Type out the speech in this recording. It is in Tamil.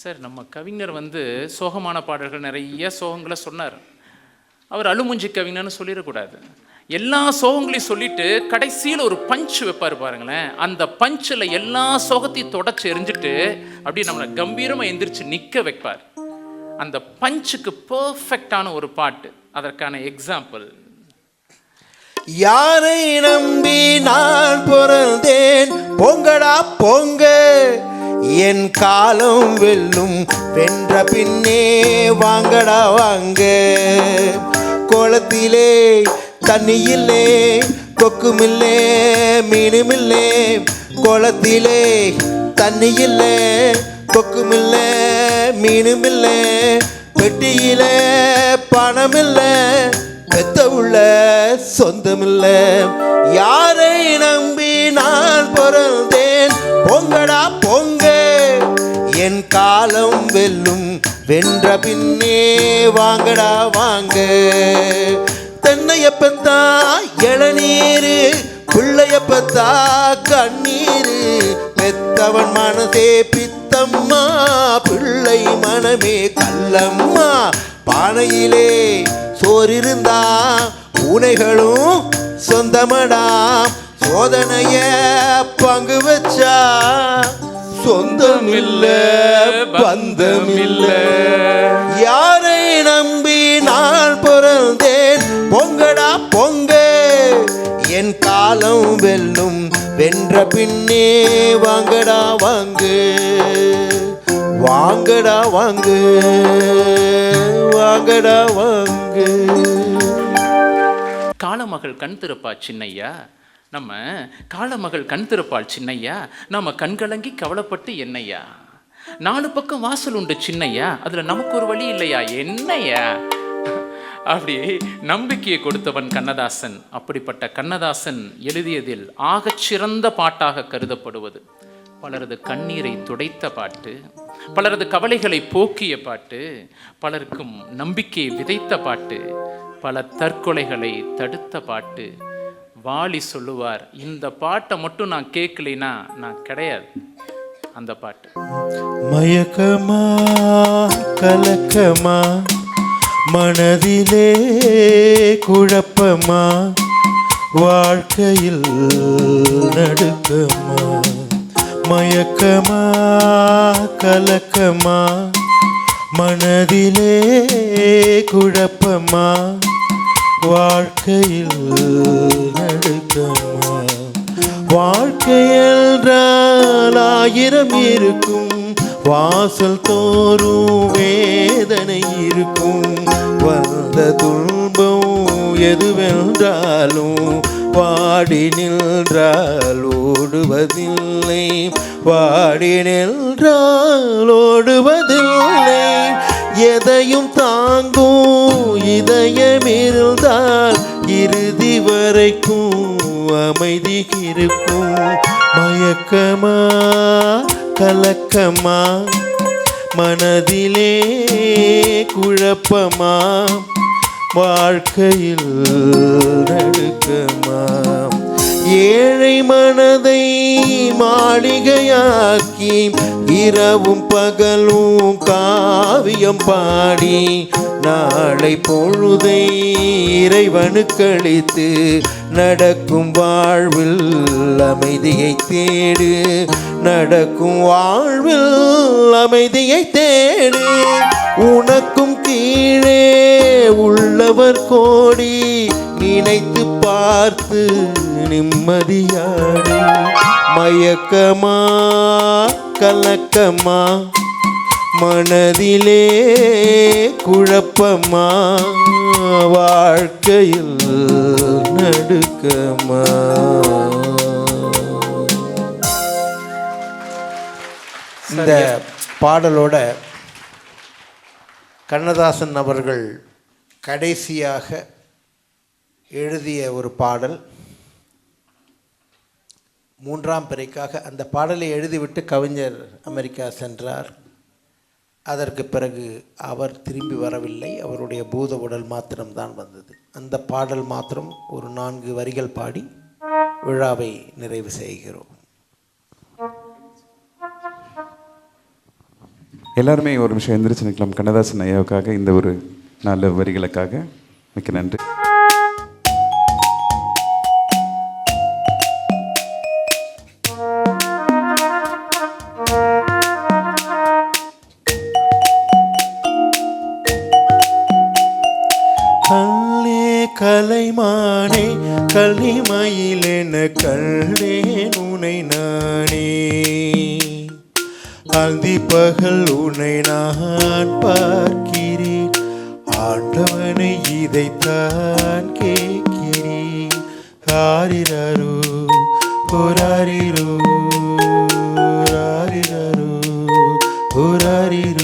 சார், நம்ம கவிஞர் சோகமான பாடல்கள் நிறைய சோகங்களை சொன்னார். அவர் அழுமூஞ்சி கவிஞர்னு சொல்லிடக்கூடாது. எல்லா சோகங்களையும் சொல்லிட்டு கடைசியில் ஒரு பஞ்ச் வைப்பார் பாருங்களேன். அந்த பஞ்சில் எல்லா சோகத்தையும் தொடச்சி எரிஞ்சிட்டு அப்படியே நம்மளை கம்பீரமாக எந்திரிச்சு நிற்க வைப்பார். அந்த பஞ்சுக்கு பர்ஃபெக்டான ஒரு பாட்டு, அதற்கான எக்ஸாம்பிள். யாரை நம்பி நான் பிறந்தேன், பொங்கடா பொங்க, என் காலம் வெல்லும், வென்ற பின்னே வாங்கடா வாங்க. குளத்திலே தண்ணியில்லே, கொக்குமில்லே மீனுமில்லே, குளத்திலே தண்ணியில்லே, கொக்குமில்லே மீனுமில்லே, பெட்டியிலே பணமில்லை, பெத்த உள்ள சொந்தமில்ல. யாரை நம்பி நான் பிறந்தேன், பொங்கடா பொங்க, என் காலம் வெல்லும், வென்ற பின்னே வாங்கடா வாங்க. தென்னையப்பத்தா இளநீரு, பிள்ளையப்பத்தா கண்ணீரு, பெத்தவன் மனசே பித்தம்மா, பிள்ளை மனமே கல்லம்மா. பானையிலே சோறிருந்தா பூனைகளும் சொந்தமடா, சோதனைய பங்கு வச்சா சொந்தமில்ல பந்தமில்ல. யாரை நம்பி நான் பிறந்தேன், பொங்கடா பொங்க, என் காலம் வெல்லும், வென்ற பின்னே வாங்கடா வாங்கு, வாங்கடா வாங்கு, வாங்கடா வாங்கு. காலமகள் கண் திறப்பா சின்னையா, நம்ம காலமகள் கண் திறப்பாள் சின்னையா, நம்ம கண்கலங்கி கவலைப்பட்டு என்னையா, 4 பக்கம் வாசல் உண்டு சின்னையா, அதுல நமக்கு ஒரு வழி இல்லையா என்னையா. அப்படி நம்பிக்கையை கொடுத்தவன் கண்ணதாசன். அப்படிப்பட்ட கண்ணதாசன் எழுதியதில் ஆகச்சிறந்த பாட்டாக கருதப்படுவது பலரது கண்ணீரை துடைத்த பாட்டு, பலரது கவலைகளை போக்கிய பாட்டு, பலருக்கும் நம்பிக்கையை விதைத்த பாட்டு, பல தற்கொலைகளை தடுத்த பாட்டு. வாலி சொல்லுவார், இந்த பாட்டை மட்டும் நான் கேட்கலைன்னா நான் கிடையாது. அந்த பாட்டு. மயக்கமா கலக்கமா, மனதிலே குழப்பமா, வாழ்க்கையில் நடுக்கமா. மயக்கமா கலக்கமா, மனதிலே குழப்பமா, வாழ்க்கையில் நடுக்கமா. வாழ்க்கையென்றால் 1000 இருக்கும், வாசல் தோறும் வேதனை இருக்கும். வந்த துன்பம் எதுவென்றாலும் வாடி நின்றால் ஓடுவதில்லை, வாடி நின்றால் ஓடுவதில்லை. எதையும் தாங்கும் இதயம் இருந்தால் இறுதி வரைக்கும் அமைதி இருக்கும். மயக்கமா கலக்கமா, மனதிலே குழப்பமா, வாழ்க்கையில் நடுக்கமா. ஏழை மனதை மாளிகையாக்கி இரவும் பகலும் காவியம் பாடி, நாளை பொழுதை இறைவனுக்களித்து நடக்கும் வாழ்வில் அமைதியை தேடு, நடக்கும் வாழ்வில் அமைதியை தேடு. உனக்கும் கீழே உள்ளவர் கோடி, நினைத்து பார்த்து நிம்மதியாடு. மயக்கமா கலக்கமா, மனதிலே குழப்பமா, வாழ்க்கையில் நடுக்கமா. இந்த பாடலோட கண்ணதாசன் அவர்கள் கடைசியாக எழுதிய ஒரு பாடல், 3ஆம் பிறைக்காக. அந்த பாடலை எழுதிவிட்டு கவிஞர் அமெரிக்கா சென்றார். அதற்கு பிறகு அவர் திரும்பி வரவில்லை, அவருடைய பூத உடல் மாத்திரம்தான் வந்தது. அந்த பாடல் மாத்திரம் ஒரு 4 வரிகள் பாடி விழாவை நிறைவு செய்கிறோம். எல்லாருமே ஒரு நிமிஷம் எந்திரிச்சு நிற்கலாம். கண்ணதாசன் ஐயாவுக்காக இந்த ஒரு நல்ல வரிகளுக்காக மிக்க நன்றி. கல்லே கலைமானே கல்லிமயிலென கண்டேன் உனை நானே, அந்தி பகல் உன்னை நான் பார்க்கிறேன், ஆண்டவனை இதைத்தான் கேட்கிறேன். ஆரிரரோ ஓராரிரோ, ஆரிரரோ ஓராரிரோ.